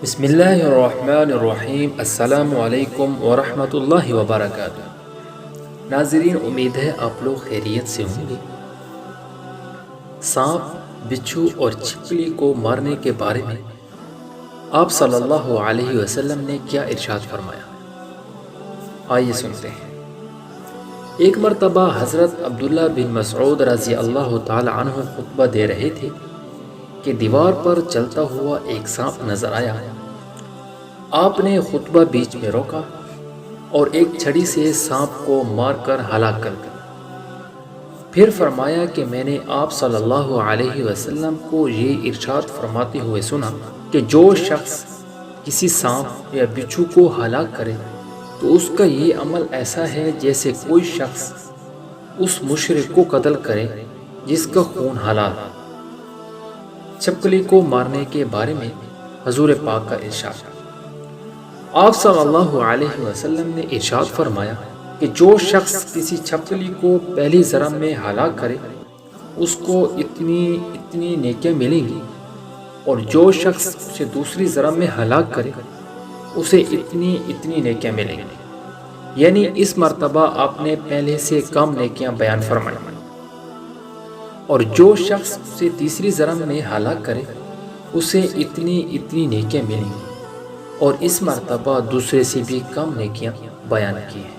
بسم اللہ الرحمن الرحیم۔ السلام علیکم ورحمۃ اللہ وبرکاتہ۔ ناظرین، امید ہے آپ لوگ خیریت سے ہوں گے۔ سانپ، بچھو اور چھپکلی کو مارنے کے بارے میں آپ صلی اللہ علیہ وسلم نے کیا ارشاد فرمایا، آئیے سنتے ہیں۔ ایک مرتبہ حضرت عبداللہ بن مسعود رضی اللہ تعالی عنہ خطبہ دے رہے تھے کہ دیوار پر چلتا ہوا ایک سانپ نظر آیا۔ آپ نے خطبہ بیچ میں روکا اور ایک چھڑی سے سانپ کو مار کر ہلاک کر دیا۔ پھر فرمایا کہ میں نے آپ صلی اللہ علیہ وسلم کو یہ ارشاد فرماتے ہوئے سنا کہ جو شخص کسی سانپ یا بچھو کو ہلاک کرے تو اس کا یہ عمل ایسا ہے جیسے کوئی شخص اس مشرک کو قتل کرے جس کا خون حلال۔ چھپکلی کو مارنے کے بارے میں حضور پاک کا ارشاد۔ آپ صلی اللہ علیہ وسلم نے ارشاد فرمایا کہ جو شخص کسی چھپکلی کو پہلی ضرب میں ہلاک کرے اس کو اتنی نیکیاں ملیں گی، اور جو شخص اسے دوسری ضرب میں ہلاک کرے اسے اتنی نیکیاں ملیں گی، یعنی اس مرتبہ آپ نے پہلے سے کم نیکیاں بیان فرمائی۔ اور جو شخص اسے تیسری ضرب میں ہلاک کرے اسے اتنی نیکیاں ملیں گی، اور اس مرتبہ دوسرے سے بھی کم نیکیاں بیان کی ہیں۔